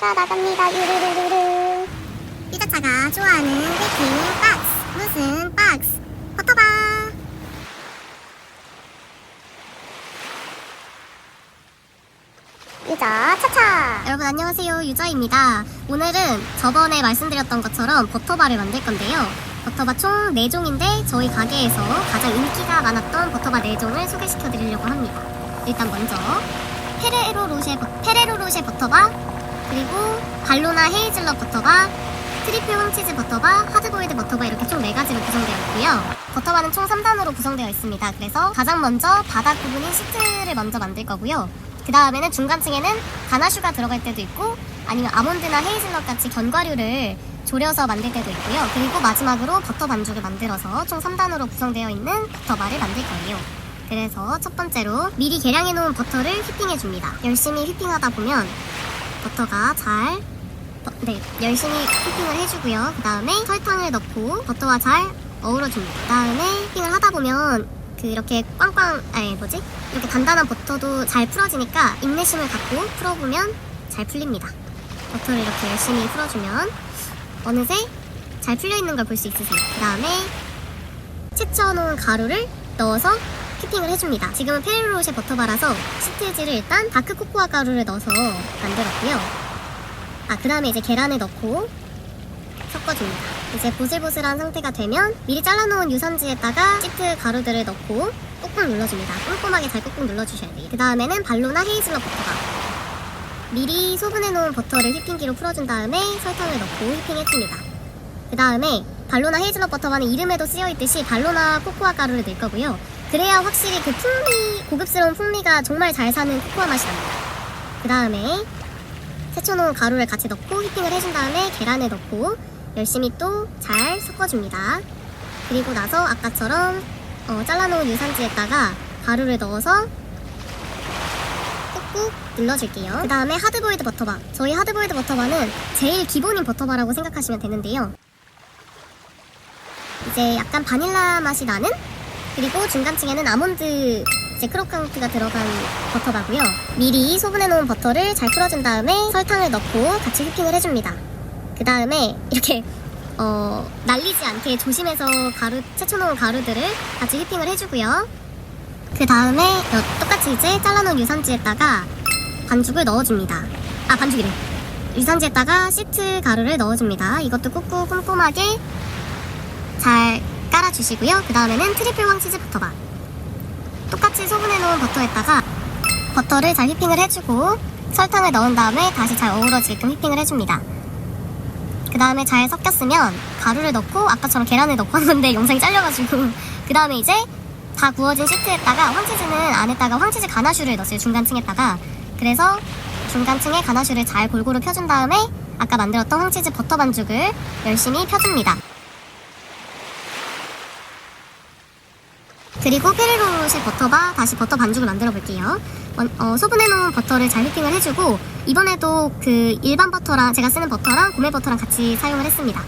차가 나갑니다. 유르르르르. 유자차가 좋아하는 베이킹 박스. 무슨 박스? 버터바. 유자 차차. 여러분 안녕하세요, 유자입니다. 오늘은 저번에 말씀드렸던 것처럼 버터바를 만들 건데요. 버터바 총 4종인데 저희 가게에서 가장 인기가 많았던 버터바 4종을 소개시켜 드리려고 합니다. 일단 먼저 페레로 로쉐 버터바, 그리고 발로나 헤이즐넛 버터바, 트리플 황치즈 버터바, 하드보일드 버터바, 이렇게 총 4가지로 구성되어 있고요. 버터바는 총 3단으로 구성되어 있습니다. 그래서 가장 먼저 바닥 부분인 시트를 먼저 만들 거고요. 그 다음에는 중간층에는 가나슈가 들어갈 때도 있고, 아니면 아몬드나 헤이즐넛 같이 견과류를 졸여서 만들 때도 있고요. 그리고 마지막으로 버터 반죽을 만들어서 총 3단으로 구성되어 있는 버터바를 만들 거예요. 그래서 첫 번째로 미리 계량해 놓은 버터를 휘핑해 줍니다. 열심히 휘핑하다 보면 버터가 열심히 휘핑을 해주고요. 그 다음에 설탕을 넣고 버터와 잘 어우러줍니다. 그 다음에 휘핑을 하다 보면 이렇게 이렇게 단단한 버터도 잘 풀어지니까 인내심을 갖고 풀어보면 잘 풀립니다. 버터를 이렇게 열심히 풀어주면 어느새 잘 풀려있는 걸 볼 수 있으세요. 그 다음에 채쳐놓은 가루를 넣어서 휘핑을 해줍니다. 지금은 페레로 로쉐 버터바라서 시트지를 일단 다크 코코아 가루를 넣어서 만들었고요. 그 다음에 이제 계란을 넣고 섞어줍니다. 이제 보슬보슬한 상태가 되면 미리 잘라놓은 유산지에다가 시트 가루들을 넣고 꾹꾹 눌러줍니다. 꼼꼼하게 잘 꾹꾹 눌러주셔야 돼요. 그 다음에는 발로나 헤이즐넛 버터바. 미리 소분해놓은 버터를 휘핑기로 풀어준 다음에 설탕을 넣고 휘핑해줍니다. 그 다음에 발로나 헤이즐넛 버터바는 이름에도 쓰여있듯이 발로나 코코아 가루를 넣을 거고요. 그래야 확실히 그 고급스러운 풍미가 정말 잘 사는 코코아 맛이 납니다. 그 다음에 세쳐놓은 가루를 같이 넣고 휘핑을 해준 다음에 계란을 넣고 열심히 또 잘 섞어줍니다. 그리고 나서 아까처럼 잘라놓은 유산지에다가 가루를 넣어서 꾹꾹 눌러줄게요. 그 다음에 하드보일드 버터바. 저희 하드보일드 버터바는 제일 기본인 버터바라고 생각하시면 되는데요. 이제 약간 바닐라 맛이 나는, 그리고 중간층에는 아몬드 크로칸트가 들어간 버터바고요. 미리 소분해놓은 버터를 잘 풀어준 다음에 설탕을 넣고 같이 휘핑을 해줍니다. 그 다음에 이렇게 날리지 않게 조심해서 채쳐놓은 가루들을 같이 휘핑을 해주고요. 그 다음에 똑같이 이제 잘라놓은 유산지에다가 반죽을 넣어줍니다. 반죽이래. 유산지에다가 시트 가루를 넣어줍니다. 이것도 꾹꾹 꼼꼼하게 잘 깔아주시고요. 그 다음에는 트리플 황치즈 버터바. 똑같이 소분해놓은 버터에다가 버터를 잘 휘핑을 해주고 설탕을 넣은 다음에 다시 잘 어우러지게끔 휘핑을 해줍니다. 그 다음에 잘 섞였으면 가루를 넣고 아까처럼 계란을 넣고 하는데 영상이 잘려가지고 그 다음에 이제 다 구워진 시트에다가 황치즈는 안에다가 황치즈 가나슈를 넣었어요. 중간층에다가. 그래서 중간층에 가나슈를 잘 골고루 펴준 다음에 아까 만들었던 황치즈 버터 반죽을 열심히 펴줍니다. 그리고 페레로 로쉐 버터바, 다시 버터 반죽을 만들어 볼게요. 소분해놓은 버터를 잘 휘핑을 해주고 이번에도 일반 버터랑 제가 쓰는 버터랑 고메 버터랑 같이 사용을 했습니다.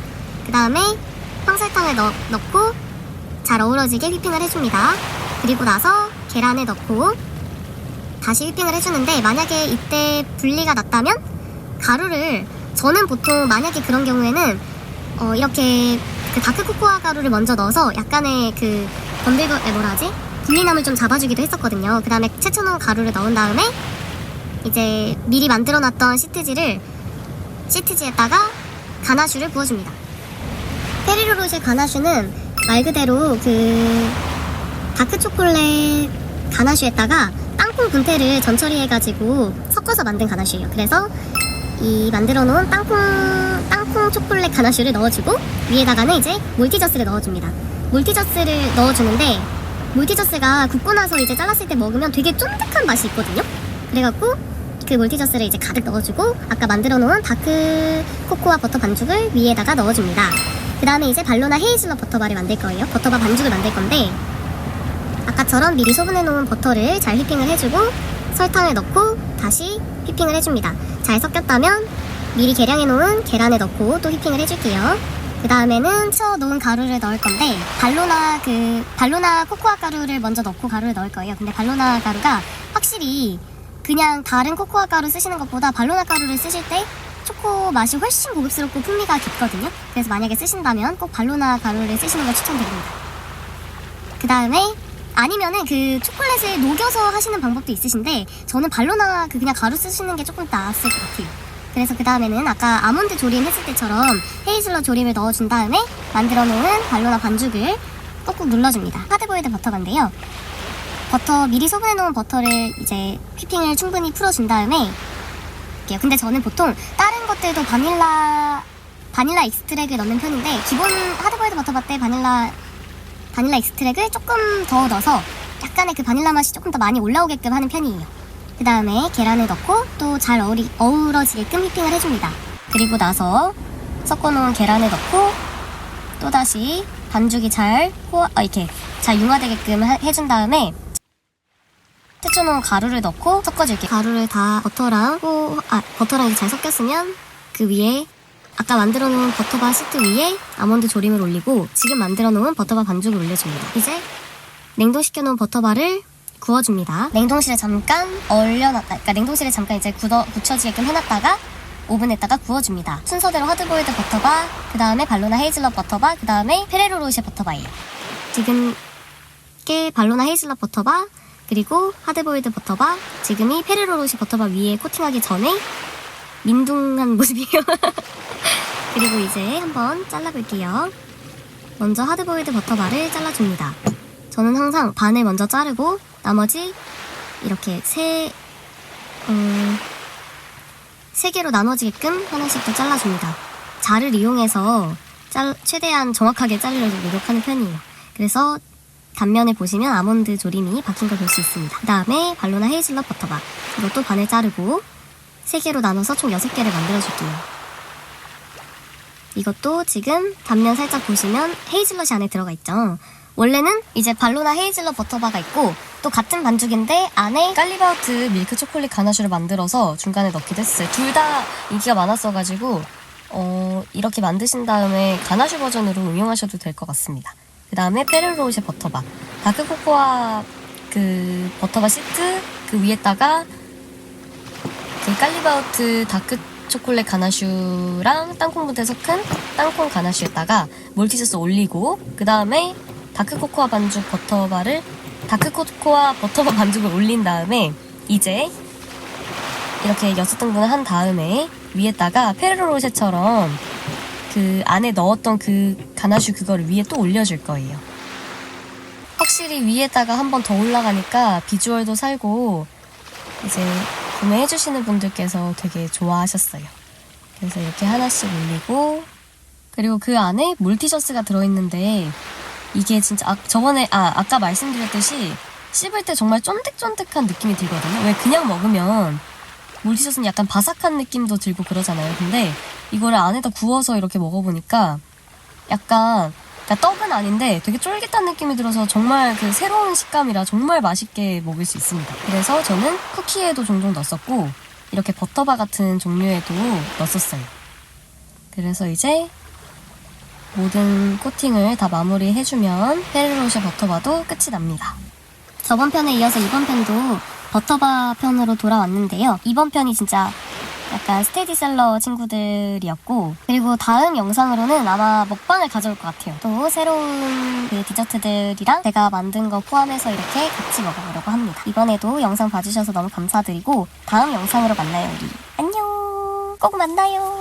그 다음에 황설탕을 넣고 잘 어우러지게 휘핑을 해줍니다. 그리고 나서 계란을 넣고 다시 휘핑을 해주는데, 만약에 이때 분리가 났다면 가루를, 저는 보통 만약에 그런 경우에는 이렇게 다크 코코아 가루를 먼저 넣어서 약간의 분리남을 좀 잡아주기도 했었거든요. 그 다음에 채쳐놓은 가루를 넣은 다음에 이제 미리 만들어놨던 시트지에다가 가나슈를 부어줍니다. 페레로 로쉐 가나슈는 말 그대로 다크 초콜릿 가나슈에다가 땅콩 분태를 전처리해가지고 섞어서 만든 가나슈예요. 그래서 이 만들어놓은 땅콩 초콜릿 가나슈를 넣어주고 위에다가는 이제 몰티저스를 넣어줍니다. 몰티저스를 넣어주는데 몰티저스가 굽고 나서 이제 잘랐을 때 먹으면 되게 쫀득한 맛이 있거든요. 그래갖고 그 몰티저스를 이제 가득 넣어주고 아까 만들어 놓은 다크 코코아 버터 반죽을 위에다가 넣어줍니다. 그 다음에 이제 발로나 헤이즐넛 버터바를 만들 거예요. 버터바 반죽을 만들 건데 아까처럼 미리 소분해 놓은 버터를 잘 휘핑을 해주고 설탕을 넣고 다시 휘핑을 해줍니다. 잘 섞였다면 미리 계량해 놓은 계란을 넣고 또 휘핑을 해줄게요. 그 다음에는 쳐놓은 가루를 넣을 건데 발로나 코코아 가루를 먼저 넣고 가루를 넣을 거예요. 근데 발로나 가루가 확실히 그냥 다른 코코아 가루 쓰시는 것보다 발로나 가루를 쓰실 때 초코 맛이 훨씬 고급스럽고 풍미가 깊거든요. 그래서 만약에 쓰신다면 꼭 발로나 가루를 쓰시는 걸 추천드립니다. 그 다음에 아니면은 그 초콜릿을 녹여서 하시는 방법도 있으신데 저는 발로나 그냥 가루 쓰시는 게 조금 나았을 것 같아요. 그래서 그 다음에는 아까 아몬드 조림 했을 때처럼 헤이즐넛 조림을 넣어준 다음에 만들어 놓은 발로나 반죽을 꾹꾹 눌러줍니다. 하드보일드 버터인데요. 버터 미리 소분해 놓은 버터를 이제 휘핑을 충분히 풀어준 다음에 할게요. 근데 저는 보통 다른 것들도 바닐라 익스트랙을 넣는 편인데 기본 하드보일드 버터바 때 바닐라 익스트랙을 조금 더 넣어서 약간의 그 바닐라 맛이 조금 더 많이 올라오게끔 하는 편이에요. 그 다음에 계란을 넣고 또 잘 어우러지게끔 휘핑을 해줍니다. 그리고 나서 섞어놓은 계란을 넣고 또다시 반죽이 이렇게 잘 융화되게끔 해준 다음에 데쳐놓은 가루를 넣고 섞어줄게요. 가루를 다 버터랑 이렇게 잘 섞였으면 그 위에 아까 만들어놓은 버터바 시트 위에 아몬드 조림을 올리고 지금 만들어놓은 버터바 반죽을 올려줍니다. 이제 냉동시켜놓은 버터바를 구워줍니다. 냉동실에 잠깐 냉동실에 잠깐 이제 굳혀지게끔 해놨다가 오븐에다가 구워줍니다. 순서대로 하드보일드 버터바, 그 다음에 발로나 헤이즐넛 버터바, 그 다음에 페레로 로쉐 버터바예요. 지금 게 발로나 헤이즐넛 버터바, 그리고 하드보일드 버터바, 지금이 페레로 로쉐 버터바 위에 코팅하기 전에 민둥한 모습이에요. 그리고 이제 한번 잘라볼게요. 먼저 하드보일드 버터바를 잘라줍니다. 저는 항상 반을 먼저 자르고 나머지 이렇게 세 개로 나눠지게끔 하나씩 더 잘라줍니다. 자를 이용해서 최대한 정확하게 자르려고 노력하는 편이에요. 그래서 단면에 보시면 아몬드 조림이 박힌 걸 볼 수 있습니다. 그 다음에 발로나 헤이즐넛 버터바, 이것도 반을 자르고 3개로 나눠서 총 6개를 만들어줄게요. 이것도 지금 단면 살짝 보시면 헤이즐넛이 안에 들어가 있죠. 원래는 이제 발로나 헤이즐넛 버터바가 있고 또 같은 반죽인데 안에 깔리바우트 밀크 초콜릿 가나슈를 만들어서 중간에 넣기도 했어요. 둘 다 인기가 많았어가지고 이렇게 만드신 다음에 가나슈 버전으로 응용하셔도 될 것 같습니다. 그 다음에 페레로 로쉐 버터바, 다크 코코아 그 버터바 시트 그 위에다가 그 깔리바우트 다크 초콜릿 가나슈랑 땅콩 분태 섞은 땅콩 가나슈에다가 몰티소스 올리고 그 다음에 다크 코코아 버터바 반죽을 올린 다음에 이제 이렇게 6등분을 한 다음에 위에다가 페레로 로쉐처럼 그 안에 넣었던 그 가나슈 그거를 위에 또 올려줄 거예요. 확실히 위에다가 한 번 더 올라가니까 비주얼도 살고 이제 구매해주시는 분들께서 되게 좋아하셨어요. 그래서 이렇게 하나씩 올리고 그리고 그 안에 몰티셔스가 들어있는데 이게 진짜 저번에 아까 말씀드렸듯이 씹을 때 정말 쫀득쫀득한 느낌이 들거든요. 왜 그냥 먹으면 몰티셔스는 약간 바삭한 느낌도 들고 그러잖아요. 근데 이거를 안에다 구워서 이렇게 먹어보니까 약간 그러니까 떡은 아닌데 되게 쫄깃한 느낌이 들어서 정말 그 새로운 식감이라 정말 맛있게 먹을 수 있습니다. 그래서 저는 쿠키에도 종종 넣었었고 이렇게 버터바 같은 종류에도 넣었었어요. 그래서 이제 모든 코팅을 다 마무리해주면 페레로 로쉐 버터바도 끝이 납니다. 저번 편에 이어서 이번 편도 버터바 편으로 돌아왔는데요. 이번 편이 진짜 약간 스테디셀러 친구들이었고 그리고 다음 영상으로는 아마 먹방을 가져올 것 같아요. 또 새로운 그 디저트들이랑 제가 만든 거 포함해서 이렇게 같이 먹어보려고 합니다. 이번에도 영상 봐주셔서 너무 감사드리고 다음 영상으로 만나요 우리. 안녕. 꼭 만나요.